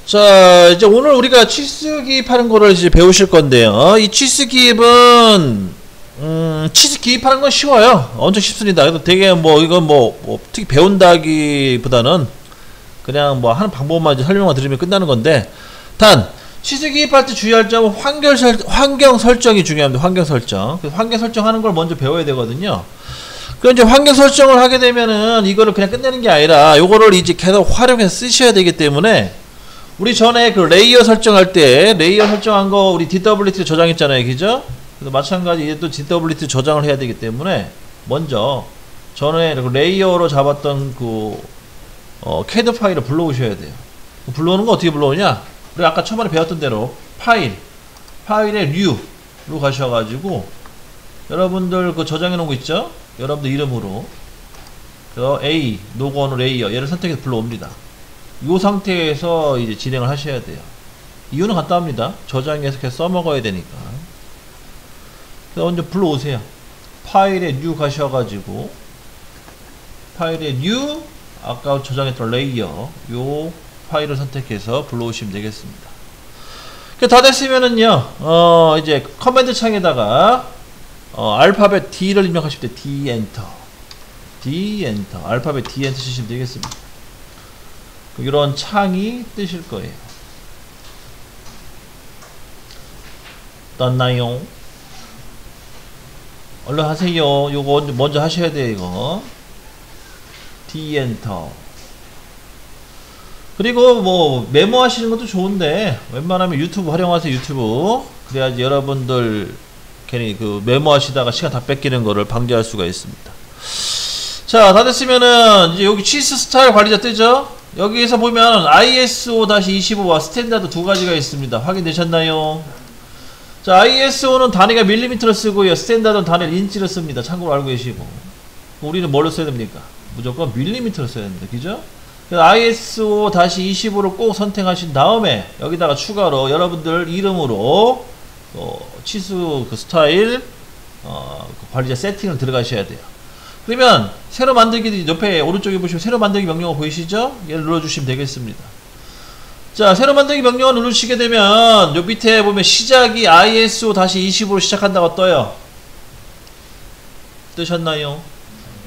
자, 이제 오늘 우리가 치수 기입하는 거를 이제 배우실 건데요. 이 치수 기입은 치수 기입하는 건 쉬워요. 엄청 쉽습니다. 그래서 되게 뭐 이건 뭐 특히 배운다기보다는 그냥 뭐 하는 방법만 이제 설명만 들으면 끝나는 건데, 단 치수 기입할 때 주의할 점은 환경 설정이 중요합니다. 환경 설정. 그래서 환경 설정하는 걸 먼저 배워야 되거든요. 그 이제 환경 설정을 하게 되면은 이거를 그냥 끝내는 게 아니라 요거를 이제 계속 활용해서 쓰셔야 되기 때문에, 우리 전에 그 레이어 설정할 때 레이어 설정한 거 우리 DWT 저장했잖아요, 그죠? 그래서 마찬가지 이제 또 DWT 저장을 해야 되기 때문에 먼저 전에 그 레이어로 잡았던 그 CAD 파일을 불러오셔야 돼요. 불러오는 거 어떻게 불러오냐? 우리 아까 초반에 배웠던 대로 파일의 류로 가셔가지고 여러분들 그 저장해 놓은 거 있죠? 여러분들 이름으로 A 노건 레이어 얘를 선택해서 불러옵니다. 이 상태에서 이제 진행을 하셔야 돼요. 이유는 간단합니다. 저장해서 계속 써먹어야 되니까. 그래서 먼저 불러오세요. 파일에 new 가셔가지고 파일에 new 아까 저장했던 레이어 요 파일을 선택해서 불러오시면 되겠습니다. 다 됐으면은요 이제 커맨드 창에다가 알파벳 D를 입력하실 때 D 엔터 알파벳 D 엔터 치시면 되겠습니다. 이런 창이 뜨실 거예요. 떴나요? 얼른 하세요. 요거 먼저 하셔야 돼요. 이거 D 엔터. 그리고 뭐 메모 하시는 것도 좋은데 웬만하면 유튜브 활용하세요. 유튜브. 그래야지 여러분들 괜히 그 메모 하시다가 시간 다 뺏기는 거를 방지할 수가 있습니다. 자, 다 됐으면은 이제 여기 치수 스타일 관리자 뜨죠? 여기에서 보면 ISO-25와 스탠다드 두 가지가 있습니다. 확인되셨나요? 자, ISO는 단위가 밀리미터로 쓰고요. 스탠다드는 단위를 인치로 씁니다. 참고로 알고 계시고. 우리는 뭘로 써야 됩니까? 무조건 밀리미터로 써야 됩니다. 그죠? 그래서 ISO-25를 꼭 선택하신 다음에 여기다가 추가로 여러분들 이름으로 치수 그 스타일 그 관리자 세팅을 들어가셔야 돼요. 그러면 새로 만들기 옆에 오른쪽에 보시면 새로 만들기 명령어 보이시죠? 얘를 눌러주시면 되겠습니다. 자, 새로 만들기 명령어 누르시게 되면 요 밑에 보면 시작이 ISO-20으로 시작한다고 떠요. 뜨셨나요?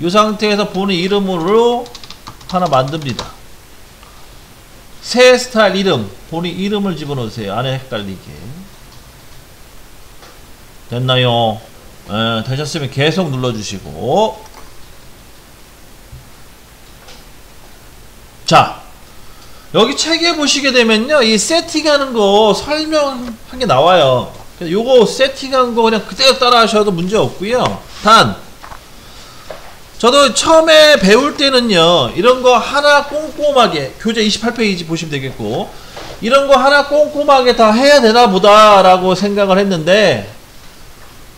이 상태에서 본인 이름으로 하나 만듭니다. 새 스타일 이름, 본인 이름을 집어넣으세요. 안에 헷갈리게. 됐나요? 되셨으면 계속 눌러주시고. 자, 여기 책에 보시게 되면요, 이 세팅하는 거 설명한 게 나와요. 그래서 요거 세팅한 거 그냥 그대로 따라 하셔도 문제 없고요. 단, 저도 처음에 배울 때는요, 이런 거 하나 꼼꼼하게, 교재 28페이지 보시면 되겠고, 이런 거 하나 꼼꼼하게 다 해야 되나 보다 라고 생각을 했는데,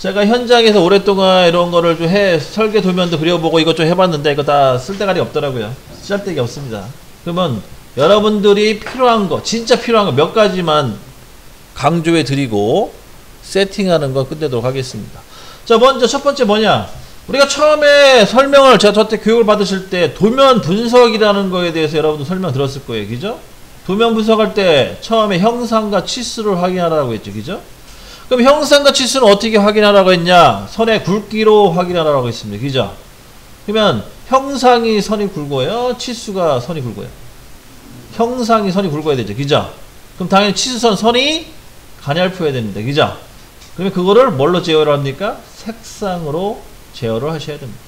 제가 현장에서 오랫동안 이런 거를 좀 설계 도면도 그려보고 이것 좀 해봤는데, 이거 다 쓸데가리 없더라고요. 쓸데기 없습니다. 그러면 여러분들이 필요한 거, 진짜 필요한 거 몇 가지만 강조해 드리고 세팅하는 거 끝내도록 하겠습니다. 자, 먼저 첫 번째 뭐냐? 우리가 처음에 설명을 제가 저때 교육을 받으실 때 도면 분석이라는 거에 대해서 여러분도 설명 들었을 거예요. 그죠? 도면 분석할 때 처음에 형상과 치수를 확인하라고 했죠. 그죠? 그럼 형상과 치수는 어떻게 확인하라고 했냐? 선의 굵기로 확인하라고 했습니다. 그죠? 그러면 형상이 선이 굵어요? 치수가 선이 굵어요? 형상이 선이 굵어야 되죠. 그죠? 그럼 당연히 치수선 선이 가냘프어야 됩니다. 그죠? 그러면 그거를 뭘로 제어를 합니까? 색상으로 제어를 하셔야 됩니다.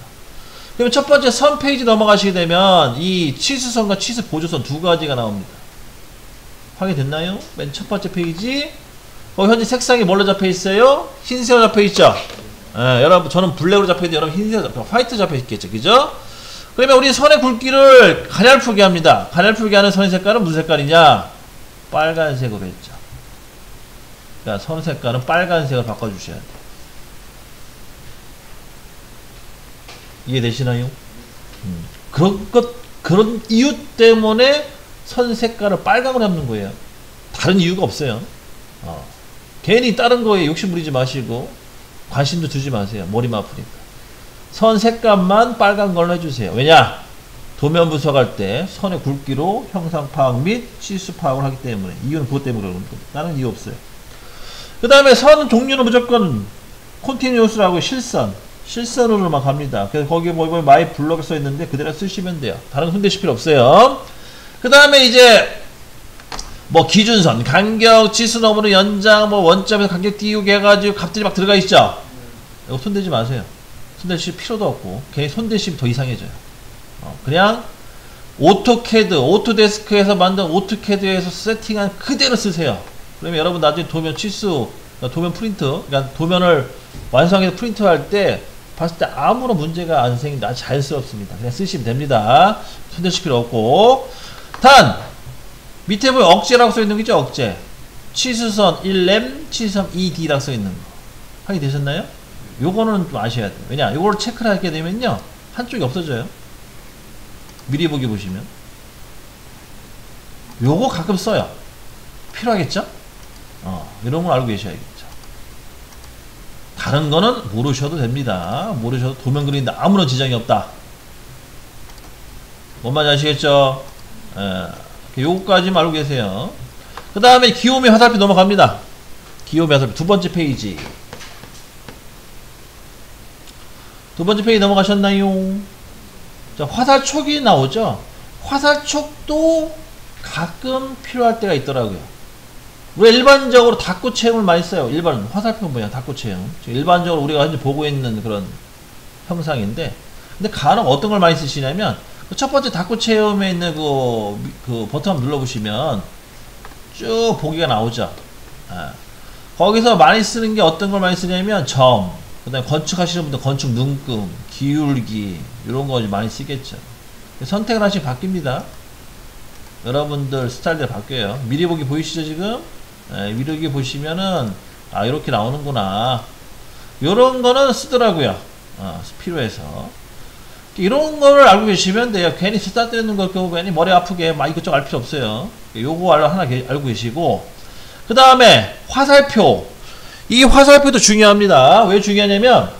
그러면 첫 번째 선 페이지 넘어가시게 되면 이 치수선과 치수 보조선 두 가지가 나옵니다. 확인됐나요? 맨 첫 번째 페이지. 현재 색상이 뭘로 잡혀 있어요? 흰색으로 잡혀 있죠? 여러분, 저는 블랙으로 잡혀 있는데 여러분 흰색으로 잡혀, 화이트 잡혀 있겠죠. 그죠? 그러면 우리 선의 굵기를 가냘프게 합니다. 가냘프게 하는 선의 색깔은 무슨 색깔이냐? 빨간색으로 했죠. 그러니까 선 색깔은 빨간색으로 바꿔주셔야 돼요. 이해되시나요? 그런 이유 때문에 선 색깔을 빨강으로 잡는 거예요. 다른 이유가 없어요. 괜히 다른 거에 욕심 부리지 마시고 관심도 두지 마세요. 머리만 아프니까. 선 색감만 빨간 걸로 해주세요. 왜냐? 도면 분석할 때 선의 굵기로 형상 파악 및 치수 파악을 하기 때문에, 이유는 그것 때문에 그러는 겁니다. 다른 이유 없어요. 그 다음에 선 종류는 무조건 컨티뉴어스라고 실선으로만 갑니다. 그래서 거기에 보면 마이 블럭 써 있는데 그대로 쓰시면 돼요. 다른 거 손대실 필요 없어요. 그 다음에 이제 뭐 기준선, 간격, 치수 너머로 연장, 뭐 원점에서 간격 띄우기 해가지고 값들이 막 들어가 있죠. 이거 손대지 마세요. 손대실 필요도 없고 괜히 손대시면 더 이상해져요. 그냥 오토캐드, 오토데스크에서 만든 오토캐드에서 세팅한 그대로 쓰세요. 그러면 여러분 나중에 도면 치수, 도면 프린트, 그러니까 도면을 완성해서 프린트할 때 봤을 때 아무런 문제가 안 생긴다. 아주 자연스럽습니다. 그냥 쓰시면 됩니다. 손대실 필요 없고. 단 밑에 보면 억제라고 써 있는 거죠. 억제. 치수선 1M, 치수선 2D라고 써 있는 거 확인되셨나요? 요거는 좀 아셔야 돼요. 왜냐? 요거를 체크를 하게 되면요, 한쪽이 없어져요. 미리 보기 보시면 요거 가끔 써요. 필요하겠죠? 이런 걸 알고 계셔야겠죠. 다른 거는 모르셔도 됩니다. 모르셔도 도면 그리는데 아무런 지장이 없다. 뭔 말인지 아시겠죠? 요거까지만 알고 계세요. 그 다음에 기호미 화살표 넘어갑니다. 기호미 화살표 두 번째 페이지. 두 번째 페이지 넘어가셨나요? 자, 화살촉이 나오죠? 화살촉도 가끔 필요할 때가 있더라고요. 우리가 일반적으로 닫고 체험을 많이 써요. 일반 화살표 뭐냐, 닫고 체험. 일반적으로 우리가 현재 보고 있는 그런 형상인데, 근데 간혹 어떤 걸 많이 쓰시냐면, 첫 번째 닫고 체험에 있는 그 버튼 한번 눌러보시면 쭉 보기가 나오죠. 거기서 많이 쓰는 게 어떤 걸 많이 쓰냐면 점, 그 다음에 건축하시는 분들 건축 눈금, 기울기, 이런 거 많이 쓰겠죠. 선택을 하시면 바뀝니다. 여러분들 스타일대로 바뀌어요. 미리 보기 보이시죠 지금? 미리 보기 보시면은 이렇게 나오는구나. 요런 거는 쓰더라고요. 필요해서. 이런 거를 알고 계시면 돼요. 괜히 스타 떼는 거 괜히 머리 아프게 막 이것저것 알 필요 없어요. 요거 하나 알고 계시고, 그 다음에 화살표. 이 화살표도 중요합니다. 왜 중요하냐면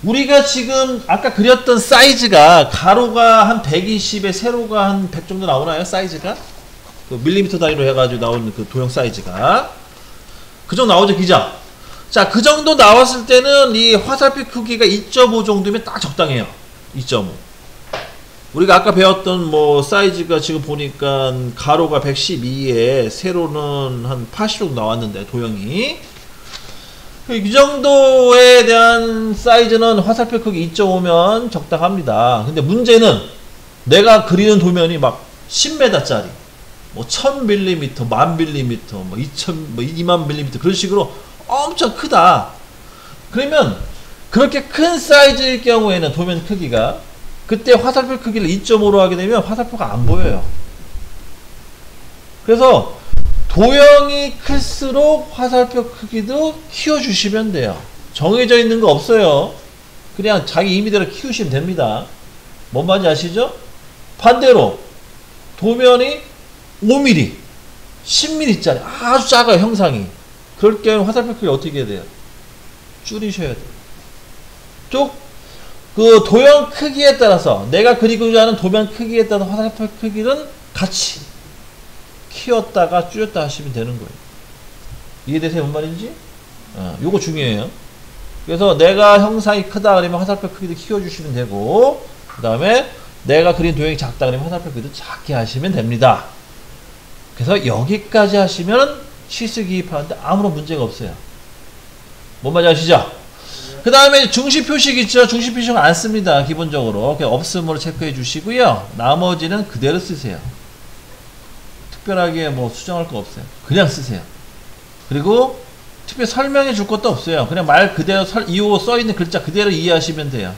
우리가 지금 아까 그렸던 사이즈가 가로가 한 120에 세로가 한 100 정도 나오나요? 사이즈가? 그 밀리미터 단위로 해가지고 나오는 그 도형 사이즈가 그 정도 나오죠, 기자? 자, 그 정도 나왔을 때는 이 화살표 크기가 2.5 정도면 딱 적당해요. 2.5. 우리가 아까 배웠던 뭐 사이즈가 지금 보니까 가로가 112에 세로는 한 80 정도 나왔는데 도형이 이 정도에 대한 사이즈는 화살표 크기 2.5면 적당합니다. 근데 문제는 내가 그리는 도면이 막 10m짜리 뭐 1000mm, 10,000mm, 뭐 20,000mm 그런 식으로 엄청 크다. 그러면 그렇게 큰 사이즈일 경우에는 도면 크기가 그때 화살표 크기를 2.5로 하게 되면 화살표가 안 보여요. 그래서 도형이 클수록 화살표 크기도 키워주시면 돼요. 정해져 있는 거 없어요. 그냥 자기 임의대로 키우시면 됩니다. 뭔 말인지 아시죠? 반대로 도면이 5mm, 10mm짜리 아주 작아요, 형상이. 그럴 경우 화살표 크기 어떻게 해야 돼요? 줄이셔야 돼요. 그 도형 크기에 따라서 내가 그리고자 하는 도면 크기에 따라서 화살표 크기는 같이 키웠다가 줄였다 하시면 되는 거예요. 이해되세요? 뭔 말인지? 요거 중요해요. 그래서 내가 형상이 크다 그러면 화살표 크기도 키워주시면 되고, 그 다음에 내가 그린 도형이 작다 그러면 화살표 크기도 작게 하시면 됩니다. 그래서 여기까지 하시면 치수 기입하는데 아무런 문제가 없어요. 뭔 말인지 아시죠? 그 다음에 중심 표식 있죠? 중심 표식은 안 씁니다. 기본적으로. 그냥 없음으로 체크해 주시고요. 나머지는 그대로 쓰세요. 특별하게 뭐 수정할 거 없어요. 그냥 쓰세요. 그리고 특별히 설명해 줄 것도 없어요. 그냥 말 그대로 이후 써있는 글자 그대로 이해하시면 돼요.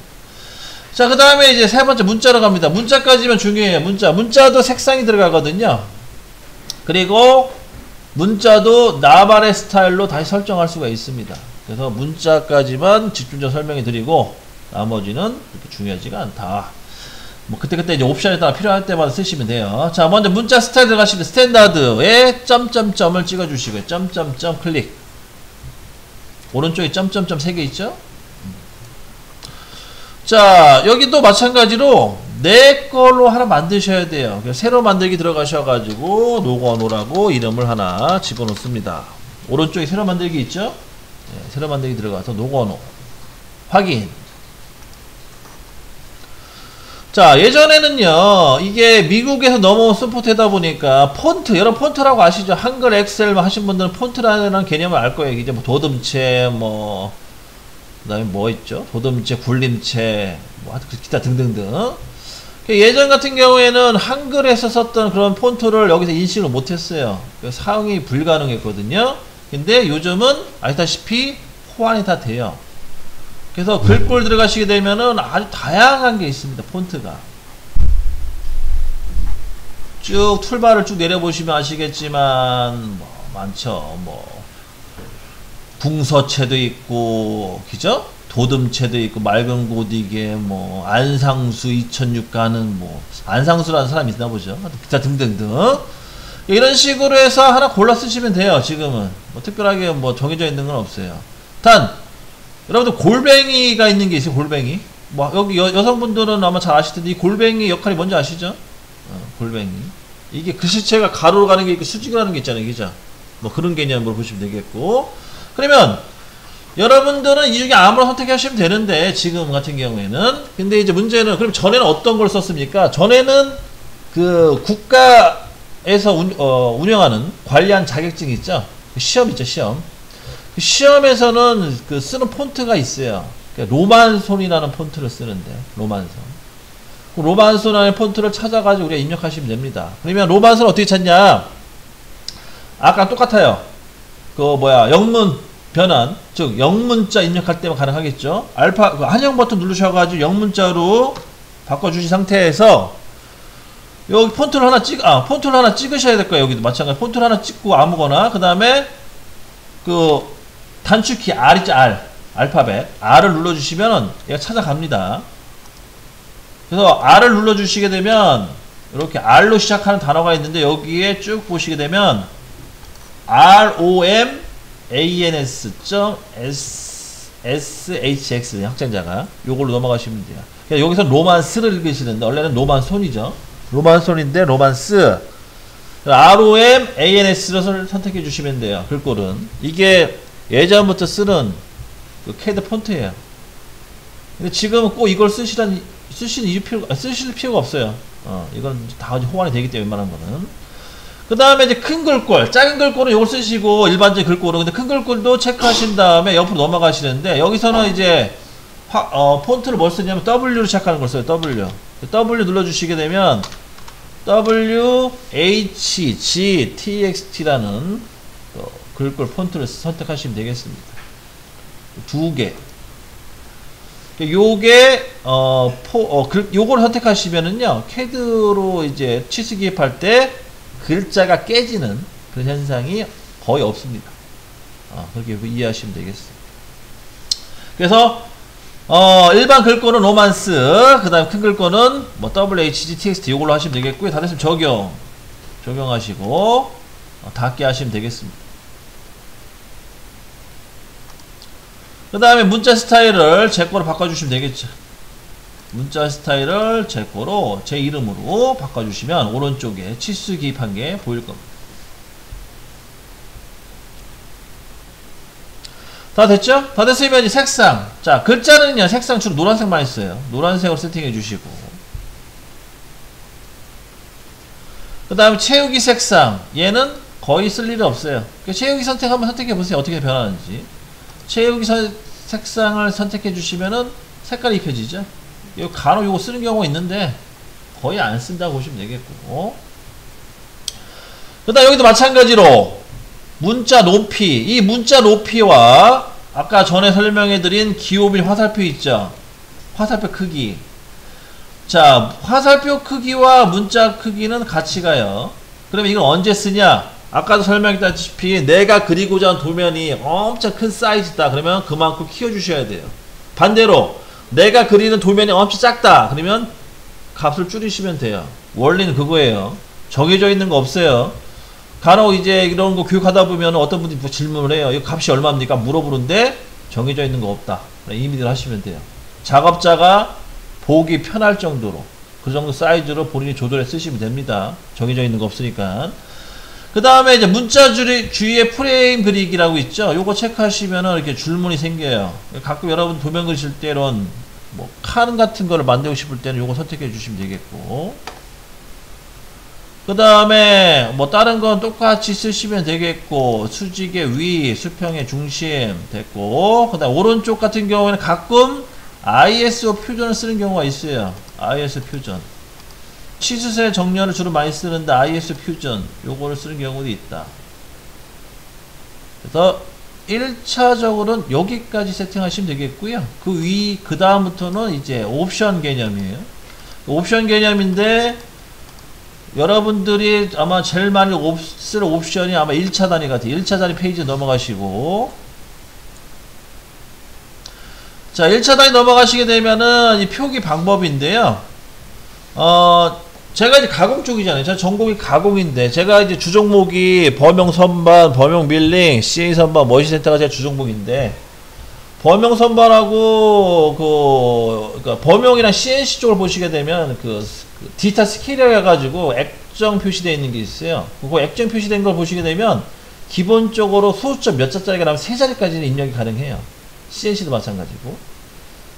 자, 그 다음에 이제 세 번째 문자로 갑니다. 문자까지면 중요해요. 문자도 색상이 들어가거든요. 그리고 문자도 나만의 스타일로 다시 설정할 수가 있습니다. 그래서 문자까지만 집중적으로 설명해 드리고 나머지는 그렇게 중요하지가 않다. 뭐 그때그때 이제 옵션에 따라 필요할 때마다 쓰시면 돼요. 자, 먼저 문자 스타일 들어가시면 스탠다드에 점점점을 찍어 주시고요. 점점점 클릭. 오른쪽에 점점점 3개 있죠? 자, 여기도 마찬가지로 내 걸로 하나 만드셔야 돼요. 새로 만들기 들어가셔가지고 노건호라고 이름을 하나 집어넣습니다. 오른쪽에 새로 만들기 있죠? 네, 새로 만들기 들어가서 노건호 확인. 자, 예전에는요, 이게 미국에서 넘어온 서포트다 보니까 폰트, 여러분 폰트라고 아시죠? 한글 엑셀 하신 분들은 폰트라는 개념을 알 거예요. 이제 뭐 도듬체, 뭐 그 다음에 뭐 있죠? 도듬체, 굴림체, 뭐 기타 등등등. 예전 같은 경우에는 한글에서 썼던 그런 폰트를 여기서 인식을 못했어요. 사용이 불가능했거든요. 근데 요즘은 아시다시피 호환이 다 돼요. 그래서 글꼴 들어가시게 되면은 아주 다양한 게 있습니다. 폰트가 쭉 툴바를 쭉 내려보시면 아시겠지만 뭐 많죠. 뭐 궁서체도 있고, 그죠? 도듬체도 있고, 맑은 고딕에 뭐 안상수 2006 가는 뭐 안상수라는 사람이 있나 보죠. 기타 등등등 이런 식으로 해서 하나 골라 쓰시면 돼요. 지금은 뭐 특별하게 뭐 정해져 있는 건 없어요. 단 여러분들 골뱅이가 있는 게 있어요. 골뱅이. 뭐 여기 여성분들은 아마 잘 아실 텐데 이 골뱅이 역할이 뭔지 아시죠? 골뱅이. 이게 글씨체가 가로로 가는 게 있고 수직으로 가는 게 있잖아요. 그죠? 뭐 그런 개념으로 보시면 되겠고. 그러면 여러분들은 이 중에 아무나 선택하시면 되는데 지금 같은 경우에는 근데 이제 문제는 그럼 전에는 어떤 걸 썼습니까? 전에는 그 국가에서 운영하는 관리한 자격증이 있죠. 시험 있죠. 시험. 시험에서는 그 쓰는 폰트가 있어요. 그러니까 로만손이라는 폰트를 쓰는데 로만손. 로만손이라는 폰트를 찾아가지고 우리가 입력하시면 됩니다. 그러면 로만손 어떻게 찾냐? 아까 똑같아요. 그 뭐야 영문 변환, 즉 영문자 입력할 때만 가능하겠죠. 알파 그 한영 버튼 누르셔가지고 영문자로 바꿔주신 상태에서 여기 폰트를 하나 찍으셔야 될 거예요. 여기도 마찬가지 폰트를 하나 찍고 아무거나 그 다음에 그 단축키 R 있죠. R 알파벳 R을 눌러주시면 얘가 찾아갑니다. 그래서 R을 눌러주시게 되면 이렇게 R로 시작하는 단어가 있는데 여기에 쭉 보시게 되면 ROMANS.SHX 확장자가 요걸로 넘어가시면 돼요. 그러니까 여기서 로만스를 읽으시는데 원래는 로만손이죠. 로만손인데 로만스 ROMANS를 선택해 주시면 돼요. 글꼴은 이게 예전부터 쓰는 그 캐드 폰트예요. 근데 지금은 꼭 이걸 쓰실 필요가 없어요. 이건 다 호환이 되기 때문에 웬만한 거는. 그 다음에 이제 큰 글꼴, 작은 글꼴은 이걸 쓰시고 일반적인 글꼴은 근데 큰 글꼴도 체크하신 다음에 옆으로 넘어가시는데 여기서는 이제 폰트를 뭘 쓰냐면 W로 시작하는 걸 써요. W 눌러주시게 되면 WHGTXT라는 글꼴 폰트를 선택하시면 되겠습니다. 두 개. 요게 요걸 선택하시면은요 캐드로 이제 치수 기입할 때 글자가 깨지는 그런 현상이 거의 없습니다. 그렇게 이해하시면 되겠습니다. 그래서 일반 글꼴은 로만스, 그 다음 큰 글꼴은 뭐 WHGTXT 요걸로 하시면 되겠고요. 다 됐으면 적용하시고 닫게 하시면 되겠습니다. 그 다음에 문자 스타일을 제 거로 바꿔주시면 되겠죠. 문자 스타일을 제 거로 제 이름으로 바꿔주시면 오른쪽에 치수 기입한 게 보일 겁니다. 다 됐죠? 다 됐으면 이제 색상. 자, 글자는요 색상 주로 노란색만 있어요. 노란색으로 세팅해 주시고 그 다음에 채우기 색상 얘는 거의 쓸 일이 없어요. 채우기 선택 한번 선택해 보세요. 어떻게 변하는지. 채우기 색상을 선택해 주시면은 색깔이 입혀지죠. 간혹 요거 쓰는 경우가 있는데 거의 안 쓴다고 보시면 되겠고 그 다음 여기도 마찬가지로 문자 높이 이 문자 높이와 아까 전에 설명해 드린 기호빈 화살표 있죠. 화살표 크기 자 화살표 크기와 문자 크기는 같이 가요. 그러면 이건 언제 쓰냐 아까도 설명했다시피 내가 그리고자 하는 도면이 엄청 큰 사이즈다 그러면 그만큼 키워주셔야 돼요. 반대로 내가 그리는 도면이 엄청 작다 그러면 값을 줄이시면 돼요. 원리는 그거예요. 정해져 있는 거 없어요. 간혹 이제 이런 거 교육하다 보면 어떤 분들이 질문을 해요. 이 값이 얼마입니까? 물어보는데 정해져 있는 거 없다. 이미지를 하시면 돼요. 작업자가 보기 편할 정도로 그 정도 사이즈로 본인이 조절해 쓰시면 됩니다. 정해져 있는 거 없으니까. 그 다음에 이제 문자 주위에 프레임 그리기라고 있죠. 요거 체크하시면은 이렇게 줄무늬 생겨요. 가끔 여러분 도면 그리실 때 이런 뭐 칸 같은 거를 만들고 싶을 때는 요거 선택해 주시면 되겠고, 그 다음에 뭐 다른 건 똑같이 쓰시면 되겠고, 수직의 위, 수평의 중심 됐고, 그 다음 오른쪽 같은 경우에는 가끔 ISO 퓨전을 쓰는 경우가 있어요. ISO 퓨전. 치수세 정렬을 주로 많이 쓰는데 ISO 퓨전 요거를 쓰는 경우도 있다. 그래서 1차적으로는 여기까지 세팅하시면 되겠고요. 그 다음부터는 이제 옵션 개념이에요. 옵션 개념인데 여러분들이 아마 제일 많이 쓸 옵션이 아마 1차 단위 같아요. 1차 단위 페이지 넘어가시고, 자 1차 단위 넘어가시게 되면은 이 표기 방법인데요. 제가 이제 가공 쪽이잖아요. 제가 전공이 가공인데, 제가 이제 주종목이 범용 선반, 범용 밀링, CA 선반, 머신 센터가 제 주종목인데, 범용 선반하고 그러니까 범용이랑 CNC 쪽을 보시게 되면 디지털 스케일이라 해가지고 액정 표시되어 있는 게 있어요. 그 액정 표시된 걸 보시게 되면 기본적으로 소수점 몇 자짜리가 나면 3자리까지는 입력이 가능해요. CNC도 마찬가지고.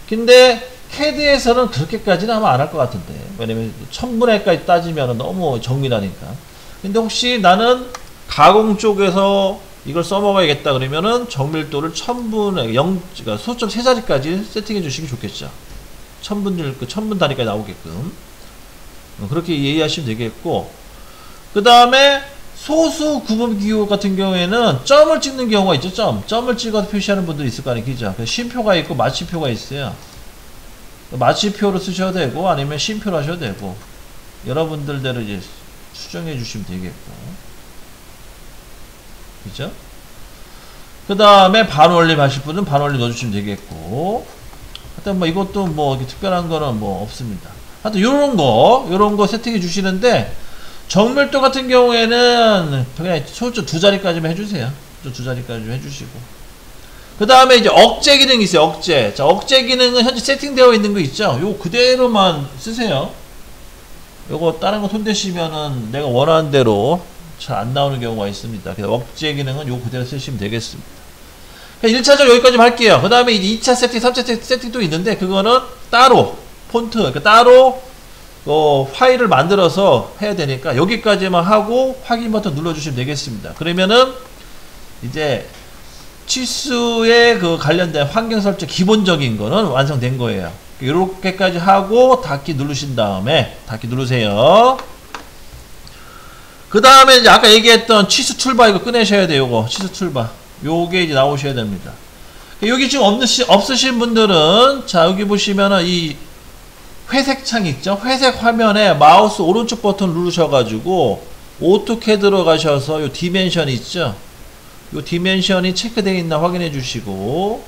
근데 CAD에서는 그렇게까지는 아마 안 할 것 같은데, 왜냐면 1000분의까지 따지면 너무 정밀하니까. 근데 혹시 나는 가공 쪽에서 이걸 써먹어야겠다 그러면은 정밀도를 1000분의 그러니까 소수점 3자리까지 세팅해 주시기 좋겠죠. 1000분 단위까지 나오게끔 그렇게 이해하시면 되겠고, 그 다음에 소수 구분기호 같은 경우에는 점을 찍는 경우가 있죠. 점을 찍어서 표시하는 분들이 있을 거 아니에요. 그죠? 쉼표가 있고 마침표가 있어요. 마침표로 쓰셔도 되고 아니면 쉼표로 하셔도 되고, 여러분들대로 이제 수정해 주시면 되겠고, 그죠? 그 다음에 반올림 하실 분은 반올림 넣어주시면 되겠고, 하여튼 뭐 이것도 뭐 특별한 거는 뭐 없습니다. 하여튼 요런 거 세팅해 주시는데, 정밀도 같은 경우에는 그냥 소수 2자리까지만 해주세요. 2자리까지 좀 해주시고, 그 다음에 이제 억제 기능이 있어요. 억제. 자, 억제 기능은 현재 세팅되어 있는 거 있죠? 요거 그대로만 쓰세요. 요거 다른 거 손대시면은 내가 원하는 대로 잘 안 나오는 경우가 있습니다. 그래서 억제 기능은 요거 그대로 쓰시면 되겠습니다. 1차적으로 여기까지만 할게요. 그 다음에 이제 2차 세팅, 3차 세팅도 있는데, 그거는 따로 폰트, 그러니까 따로 파일을 만들어서 해야 되니까 여기까지만 하고 확인 버튼 눌러주시면 되겠습니다. 그러면은 이제 치수에 관련된 환경 설정 기본적인 거는 완성된 거예요. 이렇게까지 하고 닫기 누르신 다음에, 닫기 누르세요. 그 다음에 이제 아까 얘기했던 치수 툴바 이거 꺼내셔야 돼요. 요거 치수 툴바 요게 이제 나오셔야 됩니다. 여기 지금 없으신 분들은, 자 여기 보시면은 이 회색 창 있죠? 회색 화면에 마우스 오른쪽 버튼 누르셔가지고 오토캐드로 가셔서 요 디멘션 있죠? 요 디멘션이 체크되어 있나 확인해 주시고,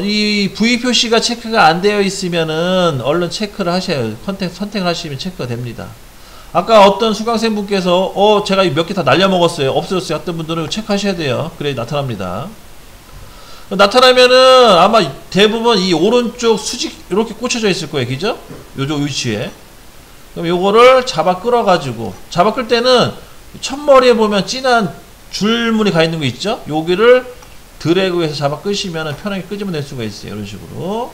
이 V 표시가 체크가 안 되어 있으면은 얼른 체크를 하셔요. 선택을 하시면 체크가 됩니다. 아까 어떤 수강생 분께서 제가 몇 개 다 날려먹었어요, 없어졌어요 했던 분들은 체크하셔야 돼요. 그래야 나타납니다. 나타나면은 아마 대부분 이 오른쪽 수직 이렇게 꽂혀져 있을 거예요. 그죠? 요쪽 위치에. 그럼 요거를 잡아 끌어가지고, 잡아 끌 때는 첫머리에 보면 진한 줄무늬 가 있는 거 있죠? 여기를 드래그해서 잡아 끄시면은 편하게 끄집어낼 수가 있어요. 이런 식으로.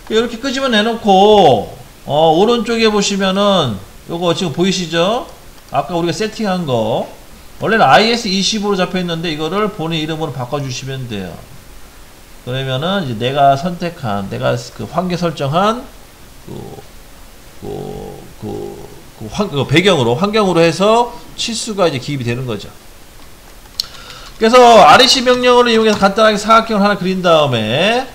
이렇게 끄집어내놓고, 오른쪽에 보시면은 요거 지금 보이시죠? 아까 우리가 세팅한 거, 원래는 IS25로 잡혀 있는데 이거를 본인 이름으로 바꿔주시면 돼요. 그러면은 이제 내가 선택한, 내가 환경 설정한 환경으로 해서 치수가 이제 기입이 되는 거죠. 그래서 REC 명령어를 이용해서 간단하게 사각형을 하나 그린 다음에,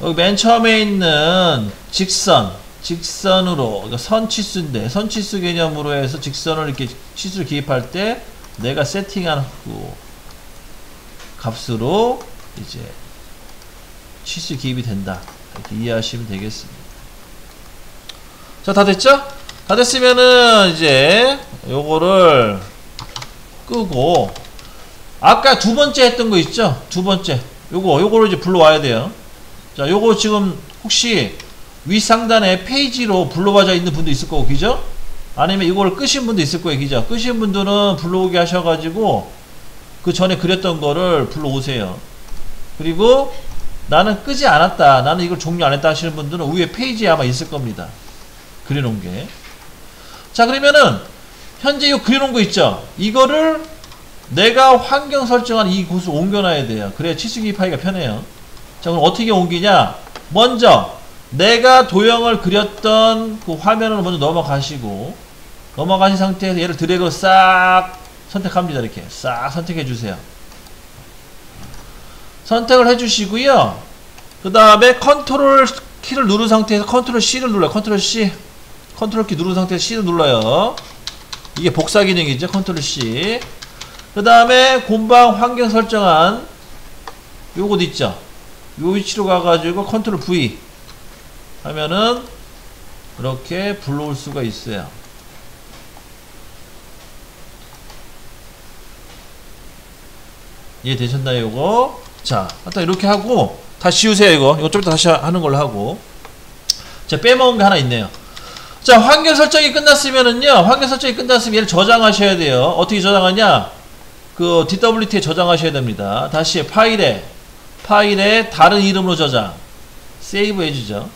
여기 맨 처음에 있는 직선으로, 그러니까 선치수인데, 선치수 개념으로 해서 직선을 이렇게 치수를 기입할 때 내가 세팅한 값으로 이제 치수 기입이 된다. 이렇게 이해하시면 되겠습니다. 자, 다 됐죠? 다 됐으면은 이제 요거를 끄고, 아까 두 번째 했던 거 있죠? 두 번째 요거를 이제 불러와야 돼요. 자, 요거 지금 혹시 윗상단에 페이지로 불러와져 있는 분도 있을 거고, 그죠? 아니면 이거를 끄신 분도 있을 거예요, 그죠? 끄신 분들은 불러오게 하셔가지고 그 전에 그렸던 거를 불러오세요. 그리고 나는 끄지 않았다, 나는 이걸 종료 안 했다 하시는 분들은 위에 페이지에 아마 있을 겁니다. 그려놓은 게. 자, 그러면은 현재 이거 그려놓은 거 있죠? 이거를 내가 환경 설정한 이 곳으로 옮겨놔야 돼요. 그래야 치수기 파기가 편해요. 자, 그럼 어떻게 옮기냐? 먼저 내가 도형을 그렸던 그 화면을 먼저 넘어가시고, 넘어가신 상태에서 얘를 드래그 싹 선택합니다. 이렇게 싹 선택해 주세요. 선택을 해 주시고요. 그 다음에 컨트롤 키를 누른 상태에서 컨트롤 C를 눌러요. 컨트롤 C. 컨트롤 키 누른 상태에서 C를 눌러요. 이게 복사 기능이죠. 컨트롤 C. 그 다음에 곰방 환경 설정한 요곳 있죠. 요 위치로 가가지고 컨트롤 V 하면은 이렇게 불러올 수가 있어요. 이해되셨나요? 요거. 자, 일단 이렇게 하고 다시 지우세요. 이거 좀 이따 다시 하는 걸로 하고. 자, 빼먹은 게 하나 있네요. 자, 환경 설정이 끝났으면은요, 환경 설정이 끝났으면 얘를 저장하셔야 돼요. 어떻게 저장하냐? 그 DWT에 저장하셔야 됩니다. 다시 파일에 다른 이름으로 저장, 세이브 해주죠.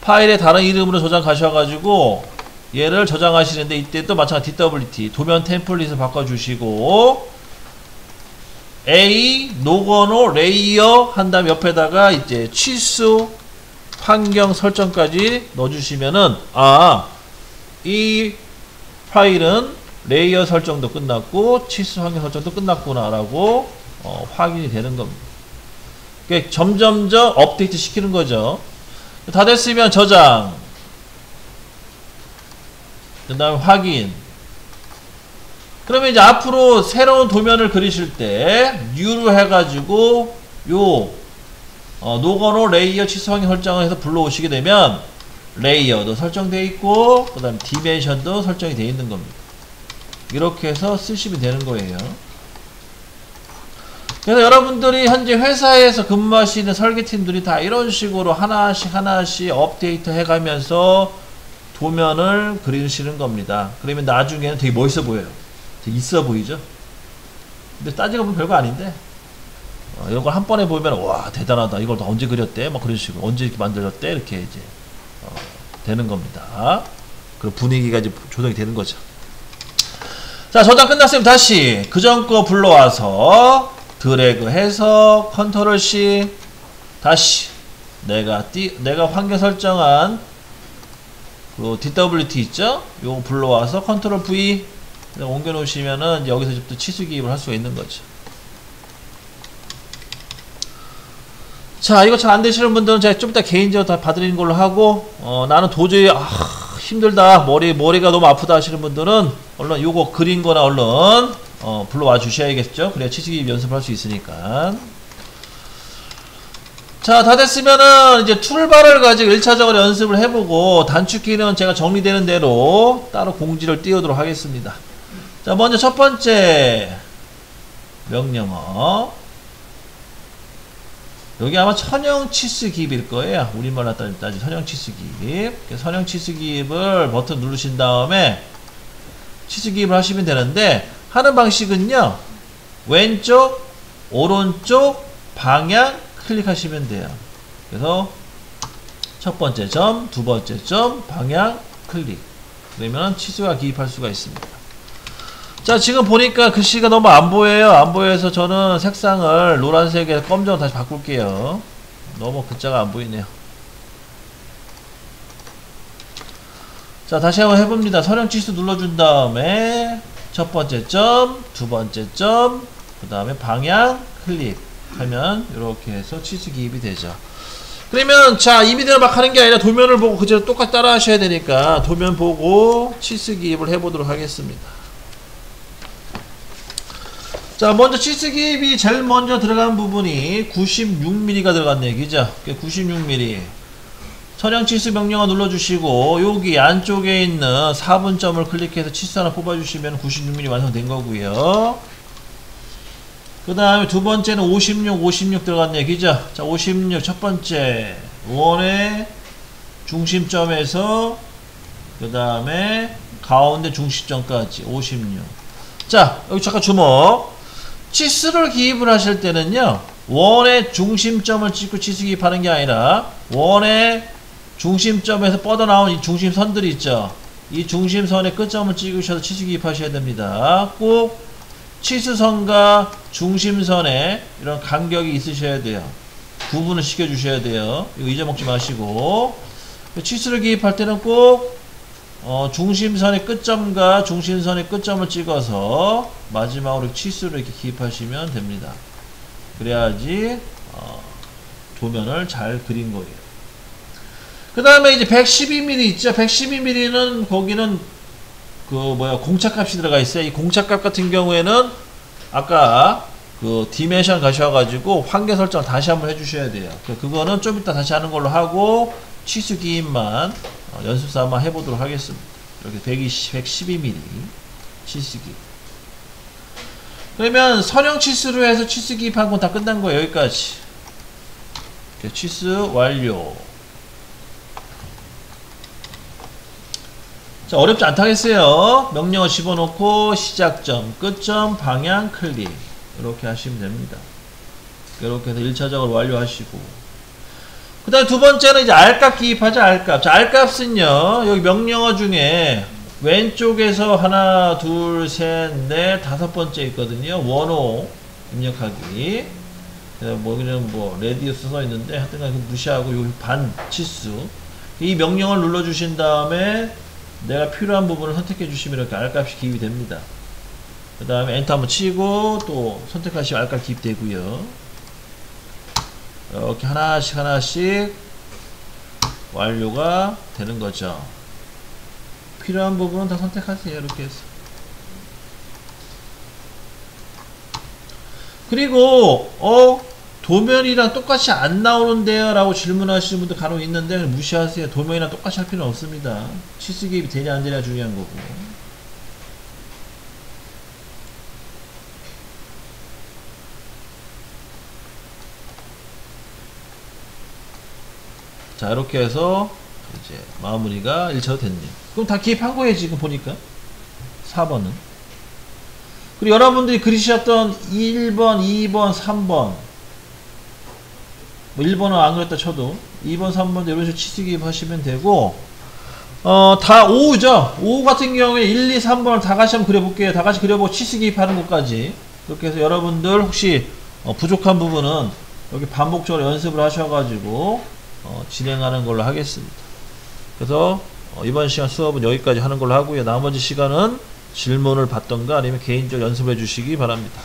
파일에 다른 이름으로 저장 가셔가지고 얘를 저장하시는데, 이때 또 마찬가지 DWT 도면 템플릿을 바꿔주시고 A 노건호 레이어 한 다음 옆에다가 이제 취수 환경 설정까지 넣어주시면은, 이 파일은 레이어 설정도 끝났고 취수 환경 설정도 끝났구나 라고 확인이 되는 겁니다. 그러니까 점점점 업데이트 시키는 거죠. 다 됐으면 저장, 그 다음에 확인. 그러면 이제 앞으로 새로운 도면을 그리실 때 New로 해가지고 요 노건호 레이어 취수 환경 설정을 해서 불러오시게 되면 레이어도 설정되어 있고 그 다음에 디멘션도 설정이 되어 있는 겁니다. 이렇게 해서 쓰시면 되는 거예요. 그래서 여러분들이 현재 회사에서 근무하시는 설계팀들이 다 이런 식으로 하나씩 업데이트 해가면서 도면을 그리시는 겁니다. 그러면 나중에는 되게 멋있어 보여요. 되게 있어 보이죠? 근데 따지고 보면 별거 아닌데, 이런 걸 한 번에 보면 와 대단하다, 이걸 언제 그렸대? 막 그런 식으로 언제 이렇게 만들었대? 이렇게 이제 되는 겁니다. 그 분위기가 이제 조정이 되는 거죠. 자, 저장 끝났으면 다시 그전 거 불러와서 드래그 해서 컨트롤 C, 다시 내가 환경 설정한 그 DWT 있죠? 요거 불러와서 컨트롤 V 옮겨 놓으시면은 여기서부터 치수 기입을 할 수가 있는 거죠. 자, 이거 잘 안 되시는 분들은 제가 좀 이따 개인적으로 다 봐드리는 걸로 하고, 나는 도저히 힘들다, 머리가 너무 아프다 하시는 분들은 얼른 요거 그린 거나 얼른 불러와 주셔야겠죠. 그래야 치수 기입 연습을 할 수 있으니까. 자, 다 됐으면은 이제 툴바를 가지고 1차적으로 연습을 해보고, 단축키는 제가 정리되는 대로 따로 공지를 띄우도록 하겠습니다. 자, 먼저 첫 번째 명령어, 여기 아마 선형 치수 기입일 거예요. 우리말로 따지 선형 치수 기입. 선형 치수 기입을 버튼 누르신 다음에 치수 기입을 하시면 되는데, 하는 방식은요, 왼쪽, 오른쪽 방향 클릭하시면 돼요. 그래서 첫 번째 점, 두 번째 점, 방향 클릭. 그러면 치수가 기입할 수가 있습니다. 자, 지금 보니까 글씨가 너무 안 보여요. 안 보여서 저는 색상을 노란색에서 검정으로 다시 바꿀게요. 너무 글자가 안 보이네요. 자, 다시 한번 해봅니다. 선형 치수 눌러준 다음에 첫 번째 점, 두 번째 점, 그 다음에 방향 클릭 하면 이렇게 해서 치수 기입이 되죠. 그러면 자, 이미대로 막 하는 게 아니라 도면을 보고 그대로 똑같이 따라 하셔야 되니까 도면 보고 치수 기입을 해보도록 하겠습니다. 자, 먼저 치수 기입이 제일 먼저 들어간 부분이 96mm가 들어갔네요. 그죠? 96mm. 선형 치수 명령어 눌러주시고, 여기 안쪽에 있는 4분점을 클릭해서 치수 하나 뽑아주시면 96mm 완성된 거고요. 그 다음에 두 번째는 56, 56 들어갔네요. 그죠? 자, 56 첫 번째. 원의 중심점에서 그 다음에 가운데 중심점까지 56. 자, 여기 잠깐 주목. 치수를 기입을 하실 때는요, 원의 중심점을 찍고 치수 기입하는 게 아니라 원의 중심점에서 뻗어나온 이 중심선들이 있죠. 이 중심선의 끝점을 찍으셔서 치수 기입하셔야 됩니다. 꼭 치수선과 중심선에 이런 간격이 있으셔야 돼요. 구분을 시켜주셔야 돼요. 이거 잊어먹지 마시고. 치수를 기입할 때는 꼭 중심선의 끝점과 중심선의 끝점을 찍어서 마지막으로 치수를 이렇게 기입하시면 됩니다. 그래야지 도면을 잘 그린 거예요. 그 다음에 이제 112mm 있죠. 112mm는 거기는 공차값이 들어가 있어요. 이 공차값 같은 경우에는 아까 디멘션 가셔가지고 환경 설정 다시 한번 해주셔야 돼요. 그거는 좀 이따 다시 하는 걸로 하고 치수 기입만 연습 삼아 해보도록 하겠습니다. 이렇게 112mm 치수 기입. 그러면 선형 치수로 해서 치수 기입한 건 다 끝난 거예요. 여기까지. 치수 완료. 자, 어렵지 않다겠어요. 명령어 집어넣고 시작점, 끝점, 방향, 클릭 이렇게 하시면 됩니다. 이렇게 해서 1차적으로 완료하시고, 그 다음에 두 번째는 이제 R값 기입하자. R값. 자, R값은요, 여기 명령어 중에 왼쪽에서 하나, 둘, 셋, 넷, 다섯 번째 있거든요. 원호 입력하기. 여기는 레디우스 써 있는데 하여튼간 무시하고 여기 반 치수. 이 명령을 눌러주신 다음에 내가 필요한 부분을 선택해 주시면 이렇게 R값이 기입이 됩니다. 그 다음에 엔터 한번 치고 또 선택하시면 R값 기입되고요. 이렇게 하나씩 완료가 되는 거죠. 필요한 부분은 다 선택하세요. 이렇게 해서. 그리고 도면이랑 똑같이 안 나오는데요 라고 질문하시는 분도 간혹 있는데 무시하세요. 도면이랑 똑같이 할 필요는 없습니다. 치수 기입이 되냐 안 되냐 중요한 거고. 자, 이렇게 해서 이제 마무리가 1차로 됐네요. 그럼 다 기입한 거예요. 지금 보니까 4번은. 그리고 여러분들이 그리셨던 1번, 2번, 3번 1번은 안 그랬다 쳐도 2번, 3번 이런 식으로 치수 기입하시면 되고, 다 5죠. 5 같은 경우에 1, 2, 3번을 다 같이 한번 그려볼게요. 다 같이 그려보고 치수 기입하는 것까지. 그렇게 해서 여러분들 혹시 부족한 부분은 여기 반복적으로 연습을 하셔가지고 진행하는 걸로 하겠습니다. 그래서 이번 시간 수업은 여기까지 하는 걸로 하고요. 나머지 시간은 질문을 받던가 아니면 개인적으로 연습해 주시기 바랍니다.